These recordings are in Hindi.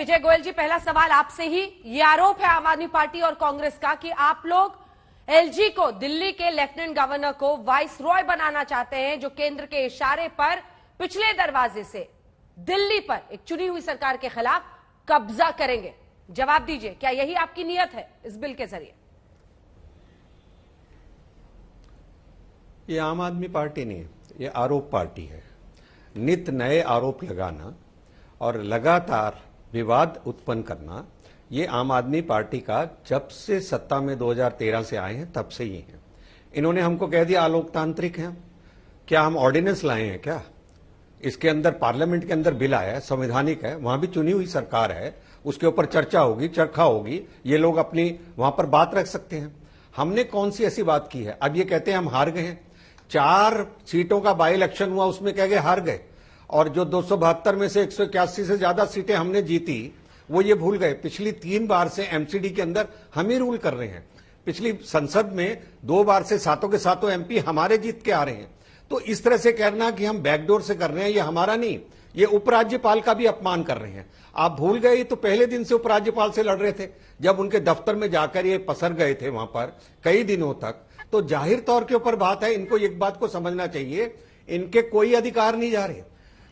विजय गोयल जी, पहला सवाल आपसे ही। ये आरोप है आम आदमी पार्टी और कांग्रेस का कि आप लोग एलजी को, दिल्ली के लेफ्टिनेंट गवर्नर को वाइस रॉय बनाना चाहते हैं, जो केंद्र के इशारे पर पिछले दरवाजे से दिल्ली पर एक चुनी हुई सरकार के खिलाफ कब्जा करेंगे। जवाब दीजिए, क्या यही आपकी नीयत है इस बिल के जरिए? ये आम आदमी पार्टी नहीं, ये आरोप पार्टी है। नित नए आरोप लगाना और लगातार विवाद उत्पन्न करना, ये आम आदमी पार्टी का जब से सत्ता में 2013 से आए हैं तब से ही है। इन्होंने हमको कह दिया अलोकतांत्रिक हैं। क्या हम ऑर्डिनेंस लाए हैं क्या? इसके अंदर पार्लियामेंट के अंदर बिल आया है, संवैधानिक है, वहां भी चुनी हुई सरकार है, उसके ऊपर चर्चा होगी, चरखा होगी, ये लोग अपनी वहां पर बात रख सकते हैं। हमने कौन सी ऐसी बात की है? अब ये कहते हैं हम हार गए हैं। 4 सीटों का बाई इलेक्शन हुआ, उसमें कह गए हार गए, और जो 272 में से 181 से ज्यादा सीटें हमने जीती वो ये भूल गए। पिछली 3 बार से एमसीडी के अंदर हम ही रूल कर रहे हैं। पिछली संसद में 2 बार से सातों के सातों एमपी हमारे जीत के आ रहे हैं। तो इस तरह से कहना कि हम बैकडोर से कर रहे हैं, ये हमारा नहीं, ये उपराज्यपाल का भी अपमान कर रहे हैं। आप भूल गए, तो पहले दिन से उपराज्यपाल से लड़ रहे थे, जब उनके दफ्तर में जाकर ये पसर गए थे वहां पर कई दिनों तक। तो जाहिर तौर के ऊपर बात है, इनको एक बात को समझना चाहिए, इनके कोई अधिकार नहीं जा रहे।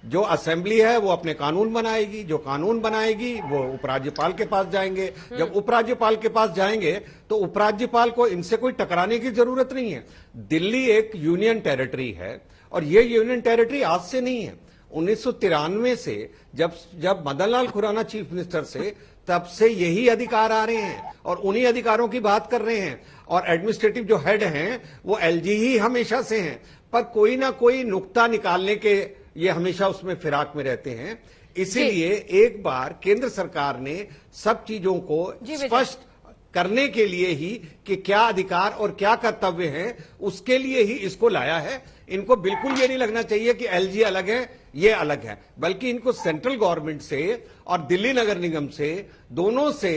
जो असेंबली है वो अपने कानून बनाएगी, जो कानून बनाएगी वो उपराज्यपाल के पास जाएंगे। जब उपराज्यपाल के पास जाएंगे तो उपराज्यपाल को इनसे कोई टकराने की जरूरत नहीं है। दिल्ली एक यूनियन टेरिटरी है, और ये यूनियन टेरिटरी आज से नहीं है। 1993 से जब मदनलाल खुराना चीफ मिनिस्टर से, तब से यही अधिकार आ रहे हैं और उन्हीं अधिकारों की बात कर रहे हैं। और एडमिनिस्ट्रेटिव जो हेड हैं वो एलजी ही हमेशा से हैं, पर कोई ना कोई नुक्ता निकालने के ये हमेशा उसमें फिराक में रहते हैं। इसीलिए एक बार केंद्र सरकार ने सब चीजों को स्पष्ट करने के लिए ही कि क्या अधिकार और क्या कर्तव्य हैं, उसके लिए ही इसको लाया है। इनको बिल्कुल ये नहीं लगना चाहिए कि एलजी अलग है, ये अलग है, बल्कि इनको सेंट्रल गवर्नमेंट से और दिल्ली नगर निगम से, दोनों से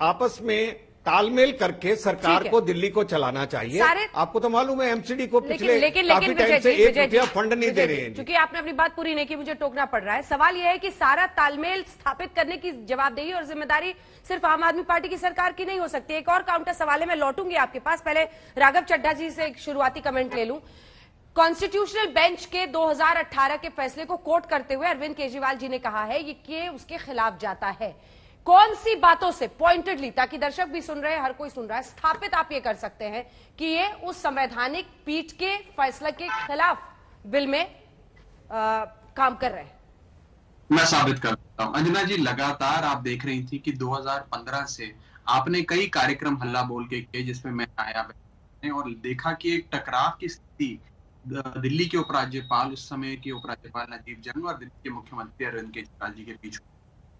आपस में तालमेल करके सरकार को दिल्ली को चलाना चाहिए। आपको तो मालूम है एमसीडी को पिछले काफी टाइम से 1 रुपया फंड नहीं दे रहे हैं। क्योंकि आपने अपनी बात पूरी नहीं की, मुझे टोकना पड़ रहा है। सवाल यह है कि सारा तालमेल स्थापित करने की जवाबदेही और जिम्मेदारी सिर्फ आम आदमी पार्टी की सरकार की नहीं हो सकती। एक और काउंटर सवाल है, मैं लौटूंगी आपके पास, पहले राघव चड्ढा जी से एक शुरुआती कमेंट ले लूं। कॉन्स्टिट्यूशनल बेंच के 2018 के फैसले को कोट करते हुए अरविंद केजरीवाल जी ने कहा है ये उसके खिलाफ जाता है। कौन सी बातों से पॉइंटेडली, ताकि दर्शक भी सुन रहे हैं, हर कोई सुन रहा है, स्थापित आप ये कर सकते हैं कि ये उस संवैधानिक पीठ के फैसले के खिलाफ बिल में काम कर रहे हैं? मैं साबित कर देता हूं। अंजना जी, लगातार आप देख रही थी कि 2015 से आपने कई कार्यक्रम हल्ला बोल के किए, जिसमें मैं आया और देखा कि एक टकराव की स्थिति दिल्ली के उपराज्यपाल, उस समय के उपराज्यपाल नजीब जंग और दिल्ली के मुख्यमंत्री अरविंद केजरीवाल जी के बीच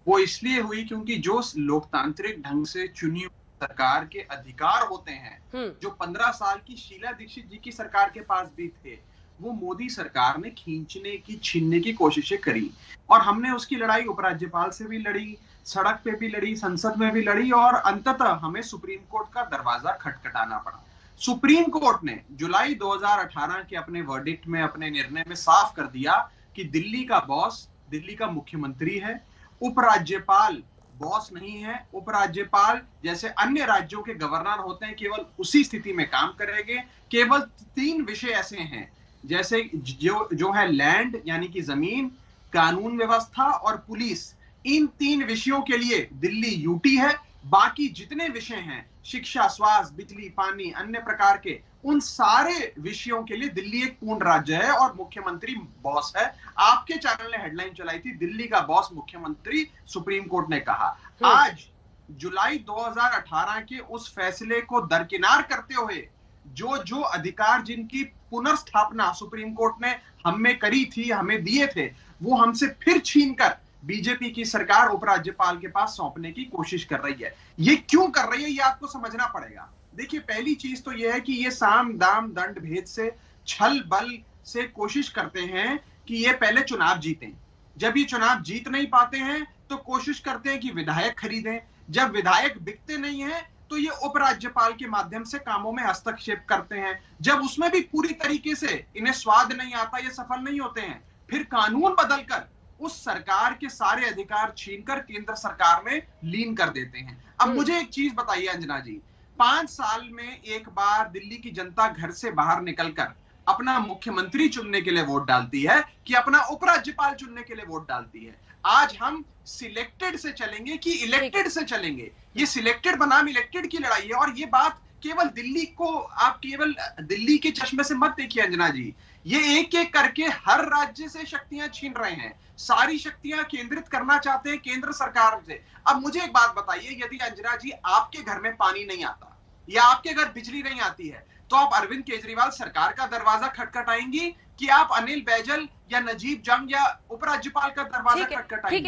वो इसलिए हुई क्योंकि जो लोकतांत्रिक ढंग से चुनी सरकार के अधिकार होते हैं, जो 15 साल की शीला दीक्षित जी की सरकार के पास भी थे, वो मोदी सरकार ने खींचने की, छीनने की कोशिशें करी। और हमने उसकी लड़ाई उपराज्यपाल से भी लड़ी, सड़क पे भी लड़ी, संसद में भी लड़ी, और अंततः हमें सुप्रीम कोर्ट का दरवाजा खटखटाना पड़ा। सुप्रीम कोर्ट ने जुलाई 2018 के अपने वर्डिक्ट में, अपने निर्णय में साफ कर दिया कि दिल्ली का बॉस दिल्ली का मुख्यमंत्री है, उपराज्यपाल बॉस नहीं है। उपराज्यपाल जैसे अन्य राज्यों के गवर्नर होते हैं, केवल उसी स्थिति में काम करेंगे। केवल 3 विषय ऐसे हैं, जैसे जो है लैंड यानी कि जमीन, कानून व्यवस्था और पुलिस। इन 3 विषयों के लिए दिल्ली यूटी है। बाकी जितने विषय हैं, शिक्षा, स्वास्थ्य, बिजली, पानी, अन्य प्रकार के, उन सारे विषयों के लिए दिल्ली एक पूर्ण राज्य है और मुख्यमंत्री बॉस है। आपके चैनल ने हेडलाइन चलाई थी, दिल्ली का बॉस मुख्यमंत्री, सुप्रीम कोर्ट ने कहा। आज जुलाई 2018 के उस फैसले को दरकिनार करते हुए जो अधिकार जिनकी पुनर्स्थापना सुप्रीम कोर्ट ने हमें करी थी, हमें दिए थे, वो हमसे फिर छीनकर बीजेपी की सरकार उपराज्यपाल के पास सौंपने की कोशिश कर रही है। ये क्यों कर रही है, ये आपको समझना पड़ेगा। देखिए, पहली चीज तो यह है कि ये साम दाम दंड भेद से, छल बल से कोशिश करते हैं कि ये पहले चुनाव जीतें। जब ये चुनाव जीत नहीं पाते हैं तो कोशिश करते हैं कि विधायक खरीदें। जब विधायक बिकते नहीं हैं तो ये उपराज्यपाल के माध्यम से कामों में हस्तक्षेप करते हैं। जब उसमें भी पूरी तरीके से इन्हें स्वाद नहीं आता, ये सफल नहीं होते हैं, फिर कानून बदलकर उस सरकार के सारे अधिकार छीनकर केंद्र सरकार में लीन कर देते हैं। अब मुझे एक चीज बताइए अंजना जी, 5 साल में एक बार दिल्ली की जनता घर से बाहर निकलकर अपना मुख्यमंत्री चुनने के लिए वोट डालती है कि अपना उपराज्यपाल चुनने के लिए वोट डालती है। आज हम सिलेक्टेड से चलेंगे कि इलेक्टेड से चलेंगे? ये सिलेक्टेड बनाम इलेक्टेड की लड़ाई है। और ये बात केवल दिल्ली को, आप केवल दिल्ली के चश्मे से मत देखिए अंजना जी, ये एक एक करके हर राज्य से शक्तियां छीन रहे हैं, सारी शक्तियां केंद्रित करना चाहते हैं केंद्र सरकार से। अब मुझे एक बात बताइए, यदि अंजना जी आपके घर में पानी नहीं आता या आपके घर बिजली नहीं आती है, तो आप अरविंद केजरीवाल सरकार का दरवाजा खटखटाएंगी कि आप अनिल बैजल या नजीब जंग या उपराज्यपाल का दरवाजा खटखटाएंगी?